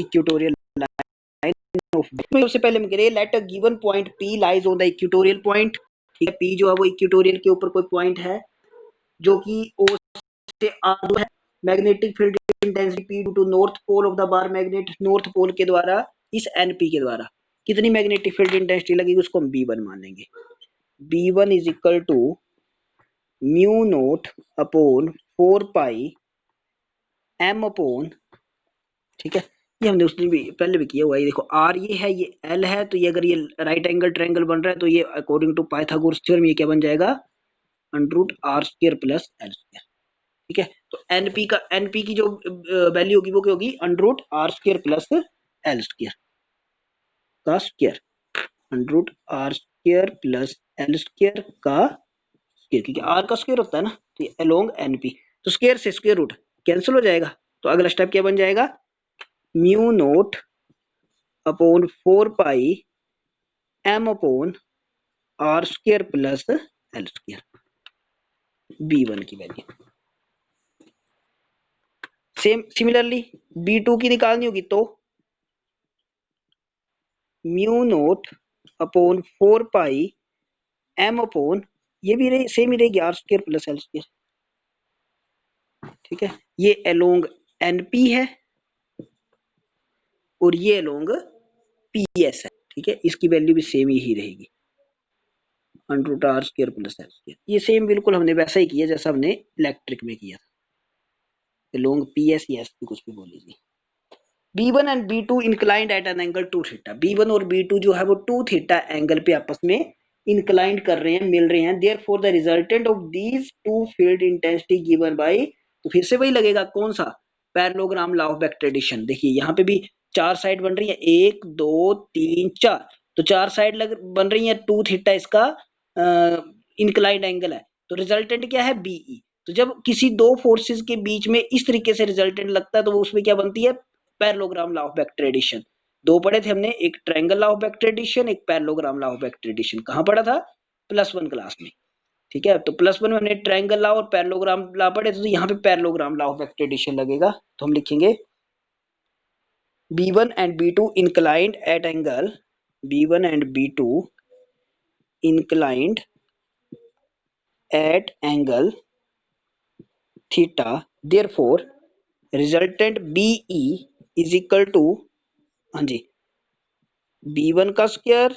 Equatorial line of सबसे पहले हम करें let a given point P lies on the equatorial point. ठीक है, P जो है वो इक्वेटोरियल के ऊपर कोई पॉइंट है जो कि O से R है। Magnetic field intensity P to north pole of the bar magnet, north pole के द्वारा इस NP के द्वारा कितनी मैग्नेटिक फील्ड इंटेंसिटी लगेगी उसको हम B1 मान लेंगे। B1 is equal to mu naught upon 4 pi M upon, ठीक है, ये हमने उसने भी पहले भी किया हुआ है। देखो R ये है, ये L है, तो ये अगर ये राइट एंगल ट्रायंगल बन रहा है तो ये अकॉर्डिंग टू पाइथागोरस थ्योरम ये क्या बन जाएगा, √r² प्लस L²। ठीक है, तो NP की जो वैल्यू होगी वो क्या होगी, √r² प्लस L² का स्क्वायर, √r² प्लस L² का स्क्वायर, क्योंकि R का स्क्वायर होता है ना, तो ये अलोंग NP, तो स्क्वायर से स्क्वायर रूट कैंसिल हो जाएगा। तो अगला स्टेप क्या बन जाएगा, mu naught upon 4 pi M upon R² plus L², B1 की वैल्यू। सेम सिमिलरली B2 की निकालनी होगी तो mu naught upon 4 pi M upon, ये भी रही सेम ही रहेगी, R² प्लस L²। ठीक है, ये अलोंग NP है और ये अलोंग PS है। ठीक है, इसकी वैल्यू भी सेम ही रहेगी, √r² प्लस L²। ये सेम बिल्कुल हमने वैसा ही किया जैसा हमने इलेक्ट्रिक में किया, अलोंग PS या SP कुछ भी बोल लीजिए। B1 and B2 inclined at an angle 2 theta. B1 और B2 जो है वो 2 थीटा एंगल पे आपस में इंक्लाइंड कर रहे हैं, मिल रहे हैं। Therefore the resultant of these two field intensity given by, तो फिर से वही लगेगा, कौन सा, parallelogram law of vector addition. देखिए यहाँ पे भी 4 साइड बन रही है, 1 2 3 4, तो 4 साइड बन रही है, 2 थीटा इसका इंक्लाइंड एंगल है, तो रिजल्टेंट क्या है, BE। तो जब किसी दो फोर्सेस के बीच में इस तरीके से रिजल्टेंट लगता है तो वो उसमें क्या बनती है, parallelogram law of vector addition. दो पढ़े थे हमने, एक triangle law of vector addition, एक parallelogram law of vector addition. कहाँ पढ़ा था, +1 क्लास में। ठीक है, तो +1 में हमने ट्रायंगल लॉ और पैरेललोग्राम लॉ पढ़े, तो यहाँ पे parallelogram law of vector addition लगेगा। तो हम लिखेंगे B1 and B2 inclined at angle, B1 and B2 inclined at angle theta, therefore resultant BE is equal to, हाँ जी, B1 का स्क्वायर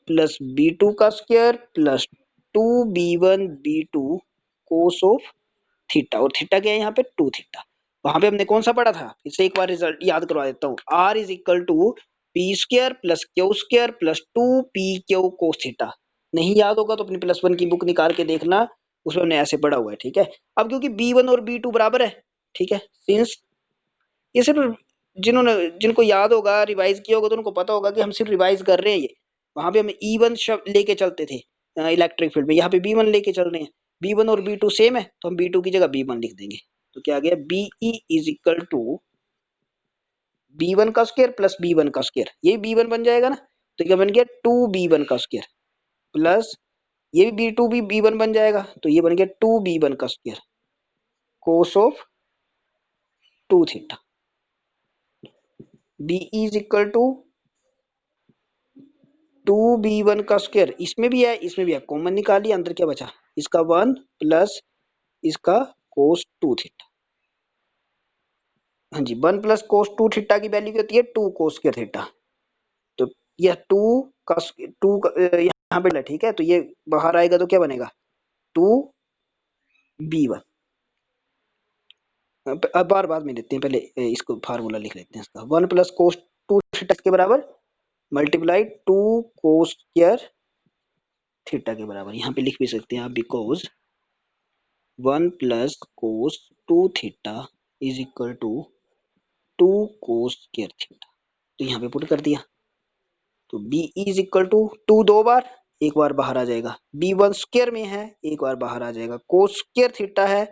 प्लस B2 का square plus 2B1 B2 cos of theta, और theta क्या है यहाँ पे, 2 theta. वहां पे हमने कौन सा पढ़ा था, फिर से एक बार रिजल्ट याद करवा देता हूँ, R is equal to P² plus Q² plus 2PQ cos theta. नहीं याद होगा तो अपनी +1 की बुक निकाल के देखना, उसमें हमने ऐसे पढ़ा हुआ है। ठीक है, अब क्योंकि B1 और B2 बराबर है, ठीक है, सिंस ये सिर्फ जिनको याद होगा, रिवाइज किया होगा तो उनको पता होगा कि हम सिर्फ रिवाइज कर रहे हैं। ये वहां पे हम E1 शब्द लेके चलते थे इलेक्ट्रिक फील्ड में, यहाँ पे B1 लेके चल रहे हैं। B1 और B2 सेम है, तो हम B2 की जगह B1 लिख देंगे। तो क्या आ गया, BE is equal to B1 का स्क्वायर प्लस B1 का स्क्वायर, ये B1 बन जाएगा ना, तो क्या बन गया 2B1 का स्क्वायर प्लस ये भी B2 भी B1 बन जाएगा, तो ये बन गया 2B1 का square cos of 2 theta. BE is equal to 2B1 का स्क्वायर, इसमें भी है इसमें भी है, कॉमन निकालिए, अंदर क्या बचा, इसका 1 प्लस इसका कोस 2 थीटा। हाँ जी, 1 प्लस कोस 2 थीटा की वैल्यू क्या होती है, 2 कोस स्क्वायर थीटा। तो यह 2 का यहाँ पे, ठीक है, तो ये बाहर आएगा तो क्या बनेगा, 2B1। अब बार बार में लेते हैं, पहले इसको फार्मूला लिख लेते हैं इसका, 1 प्लस कोस 2 थीटा के बराबर मल्टीप्लाई 2 कोस स्क्वायर थीटा के बराबर। यहाँ पे लिख भी सकते हैं आप, because 1 plus cos 2 theta is equal to 2 cos square theta. तो यहाँ पे पुट कर दिया, तो B इज इक्वल टू 2 दो बार, एक बार बाहर आ जाएगा, B1 स्क्वायर में है, एक बार बाहर आ जाएगा, कोस स्क्वायर थीटा है,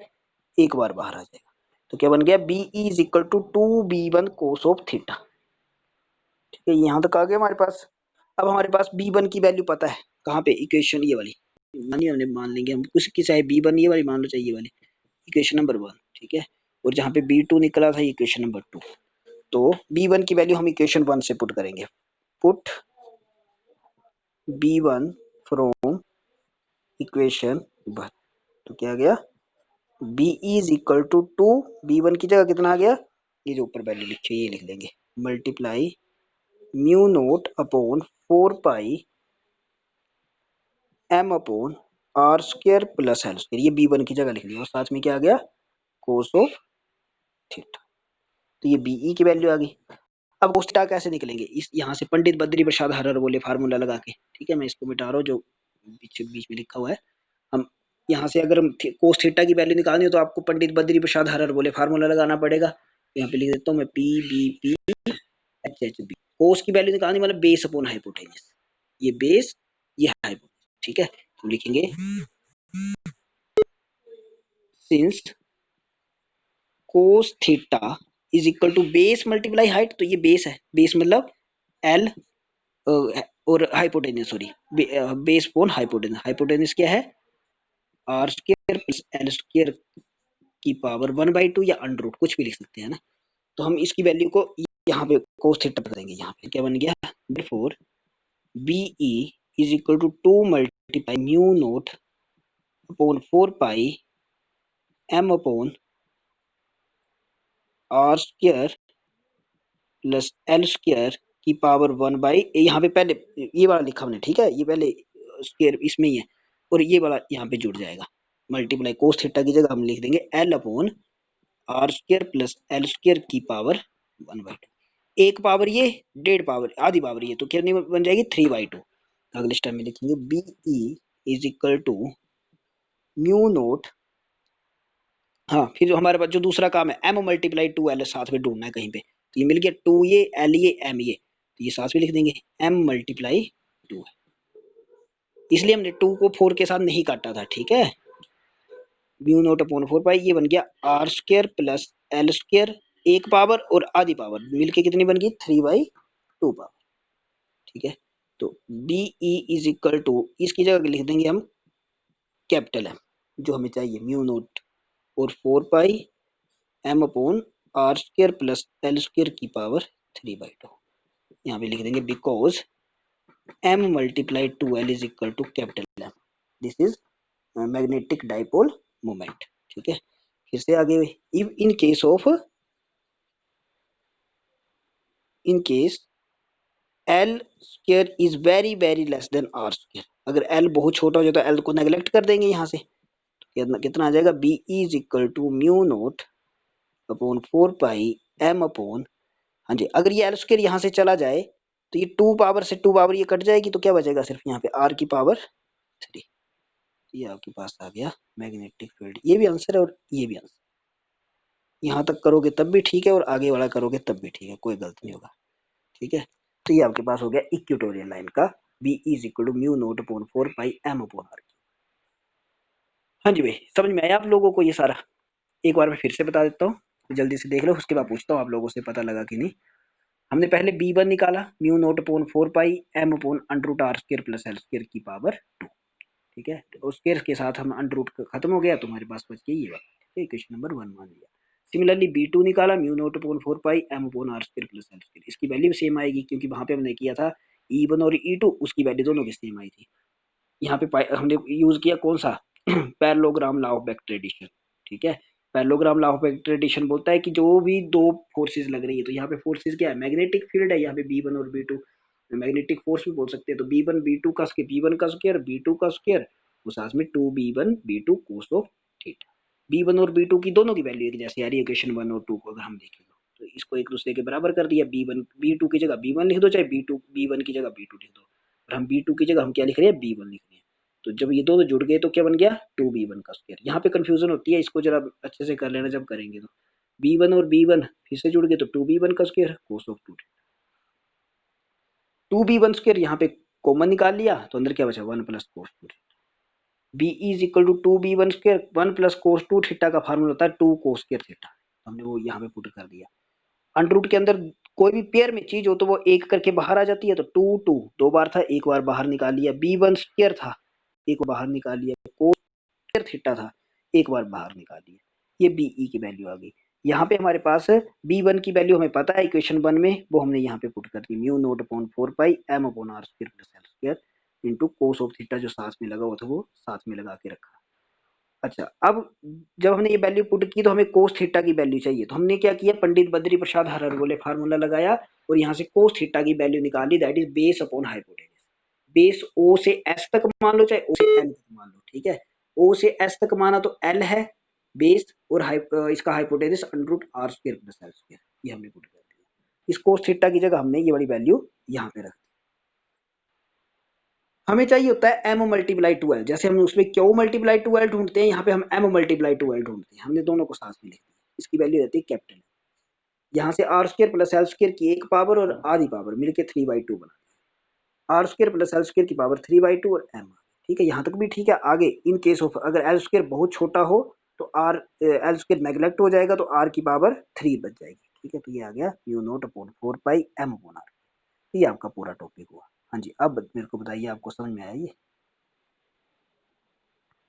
एक बार बाहर आ जाएगा। तो क्या बन गया, B is equal to 2B1 cos of theta. ठीक है, यहाँ तक आ गया हमारे पास। अब हमारे पास B1 की वैल्यू पता है, कहाँ पे, इक्वेशन ये वाली मानिए, हमने मान लेंगे हम कुछ की, चाहे B1 ये वाली मान लो, चाहिए वाली इक्वेशन नंबर 1। ठीक है, और जहाँ पे B2 निकला था इक्वेशन नंबर 2। तो b1 की वैल्यू हम इक्वेशन 1 से पुट करेंगे, पुट b1 फ्रॉम इक्वेशन 1, तो क्या आ गया b is equal to 2, b1 की जगह कितना आ गया, ये जो ऊपर वैल्यू लिखी है ये लिख लेंगे, multiply mu naught upon 4 pi m upon R square plus L square, ये b1 की जगह लिख लिया और साथ में क्या आ गया कोस ऑफ थीटा, तो ये बीई की वैल्यू आ गई। अब कोस थीटा कैसे निकलेंगे, इस यहाँ से पंडित बद्री प्रसाद हरर बोले फार्मूला लगा के, ठीक है मैं इसको मिटा रहा हूँ जो बीच बीच में लिखा हुआ है। हम यहाँ से अगर कोस थीटा की वैल्यू निकालनी हो तो आपको पंडित बद्री प्रसाद हरर बोले फार्मूला लगाना पड़ेगा, यहाँ पे लिख देता हूँ मैं P B P H H B. Cos की वैल्यू निकालनी मतलब बेस अपॉन हाइपोटेन्यूस, ये बेस ये हाइपोटेन्यूस, ठीक है तो लिखेंगे since cos theta is equal to base multiply height, तो ये बेस है, बेस मतलब एल और hypotenuse, sorry base upon hypotenuse, hypotenuse क्या है R square plus L square की पावर 1/2 या अंडर रूट कुछ भी लिख सकते हैं ना। तो हम इसकी वैल्यू को यहाँ पे कोस थीटा करेंगे, यहाँ पे क्या बन गया therefore B E is equal to 2 multiply mu naught upon 4 pi M upon R square plus L square की पावर 1 यहाँ पे पहले ये वाला लिखा हमने, ठीक है ये पहले स्क्वायर इसमें ही है और ये वाला यहाँ पे जुड़ जाएगा, मल्टीप्लाई कोस थीटा की जगह हम लिख देंगे L upon R square plus L square की पावर 1/2, एक पावर ये डेढ़ पावर आधी पावर ये, तो कितनी बन जाएगी 3/2। अगले स्टेप में लिखेंगे B E is equal to mu naught, हाँ फिर हमारे पास जो दूसरा काम है m मल्टीप्लाई 2l साथ में ढूंढना है कहीं पे, तो ये मिल गया 2 ये l ये m ये, तो ये साथ में लिख देंगे m मल्टीप्लाई 2 है, इसलिए हमने 2 को 4 के साथ नहीं काटा था, ठीक है म्यू नोट अपॉन 4 पाई, ये बन गया R square plus L square एक पावर और आधी पावर मिलके कितनी बन गई 3/2 पावर, ठीक है तो B E is equal to इसकी जगह लिख देंगे हम कैपिटल एम जो हमें चाहिए म्यू नोट और 4 pi M upon R square plus L square की पावर 3/2, यहाँ पे लिख देंगे because m multiply 2l is equal to capital M, this is magnetic dipole moment, ठीक है फिर से आगे if in case l square is very very less than r square, अगर l बहुत छोटा हो जाए तो l को नेग्लेक्ट कर देंगे यहाँ से, तो कितना आ जाएगा b is equal to mu naught upon 4 pi m upon, हाँ जी अगर ये एल स्क्वायर यहाँ से चला जाए तो ये 2 पावर से 2 पावर ये कट जाएगी तो क्या बचेगा सिर्फ यहाँ पे r की पावर 3, ये आपके पास आ गया मैग्नेटिक फील्ड, ये भी आंसर है और ये भी आंसर, यहाँ तक करोगे तब भी ठीक है और आगे वाला करोगे तब भी ठीक है, कोई गलत नहीं होगा, ठीक है तो ये आपके पास हो गया इक्वेटोरियल लाइन का b is equal to mu naught upon 4 pi m upon r। हाँ जी भाई समझ में आया आप लोगों को ये सारा, एक बार मैं फिर से बता देता हूँ जल्दी से देख लो उसके बाद पूछता हूँ आप लोगों से पता लगा कि नहीं। हमने पहले b1 निकाला mu naught upon 4 pi m upon under root R square plus L square की पावर 2, ठीक है तो स्क्वायर के साथ हम अंडर रूट खत्म हो गया, तुम्हारे पास बच गई ये बात, ठीक है इक्वेशन नंबर 1 मान लिया। सिमिलरली b2 निकाला mu naught upon 4 pi m upon R square plus L square, इसकी वैल्यू भी सेम आएगी क्योंकि वहां पे हमने किया था e1 और e2 उसकी वैल्यू दोनों की सेम आई थी, यहाँ पे हमने यूज किया कौन सा parallelogram law of vector addition, ठीक है parallelogram law of vector addition बोलता है कि जो भी दो फोर्सेज लग रही है, तो यहाँ पे फोर्सेज क्या है मैग्नेटिक फील्ड है, यहाँ पे b1 और b2 मैग्नेटिक फोर्स भी बोल सकते हैं, तो b1 b2 का स्क्वायर b1 का स्क्वायर b2 का स्क्वायर और साथ में 2b1 b2 cos of theta, b1 और b2 की दोनों की वैल्यू एक जैसे आ रही है इक्वेशन 1 और 2 को अगर हम देखें तो इसको एक दूसरे के बराबर कर दिया, b1 b2 की जगह b1 लिख दो चाहे b1 की जगह b2 लिख दो, और हम b2 की जगह हम क्या लिख रहे हैं b1 लिख रहे हैं, तो जब ये दोनों जुड़ गए तो क्या बन गया 2b1 का स्क्वायर, यहाँ पे कंफ्यूजन होती है इसको जरा अच्छे से कर लेना जब करेंगे तो b1 और b1 फिर से जुड़ गए तो 2b1 का square cos of 2b1 square यहाँ पे कॉमन निकाल लिया तो अंदर क्या बचा 1 plus cos 2 b is equal to 2b1 square 1 plus cos 2 theta का फार्मूला होता है 2 cos स्क्वायर थीटा, हमने वो यहाँ पे पुट कर दिया। अंडर रूट के अंदर कोई भी पेयर में चीज हो तो वो एक करके बाहर आ जाती है, तो 2 2 दो बार था एक बार बाहर निकाल लिया, b1 स्क्वायर था एक बार बाहर निकाल लिया, cos स्क्वायर थीटा था एक बार बाहर निकाल लिया, ये बीई की वैल्यू आ गई। यहाँ पे हमारे पास b1 की वैल्यू हमें पता है इक्वेशन 1 में, वो हमने यहाँ पे पुट कर दी, mu naught upon 4 pi m upon r square plus l square into cos of theta, जो साथ में लगा हुआ था वो साथ में लगा के रखा। अच्छा, अब जब हमने ये वैल्यू पुट की तो हमें कोस थीटा की वैल्यू चाहिए, तो हमने क्या किया, पंडित बद्री प्रसाद हररवोले फार्मूला लगाया और यहाँ से कोस थीटा की वैल्यू निकाली, that is base upon hypotenuse. Base O से एस तक मान लो, चाहे ओ से एन तक मान लो, ठीक है। ओ से एस तक माना तो एल है बेस, और इसका hypotenuse under root R square plus L square, ये हमने पुट कर दिया। इस कोस थीटा की जगह हमने ये वाली वैल्यू यहाँ पे रख दी। हमें चाहिए होता है m मल्टीप्लाई 12, जैसे हम उसमें क्यू मल्टीप्लाई 12 ढूंढते हैं, यहाँ पे हम m मल्टीप्लाई 12 ढूंढते हैं, हमने दोनों को साथ में लिख दिया। इसकी वैल्यू रहती है कैपिटल, यहाँ से R square plus L square की एक पावर और आधी पावर मिलके 3/2 बना, R square plus L square की पावर 3/2 और m, ठीक है। यहाँ तक भी ठीक है। आगे इन केस ऑफ अगर एल स्क्वायर बहुत छोटा हो तो आर एल स्क्वायर नेग्लेक्ट हो जाएगा, तो आर की पावर 3 बच जाएगी, ठीक है। तो ये आ गया mu naught upon 4 pi m upon R, ये आपका पूरा टॉपिक हुआ। हाँ जी, अब मेरे को बताइए आपको समझ में आया ये।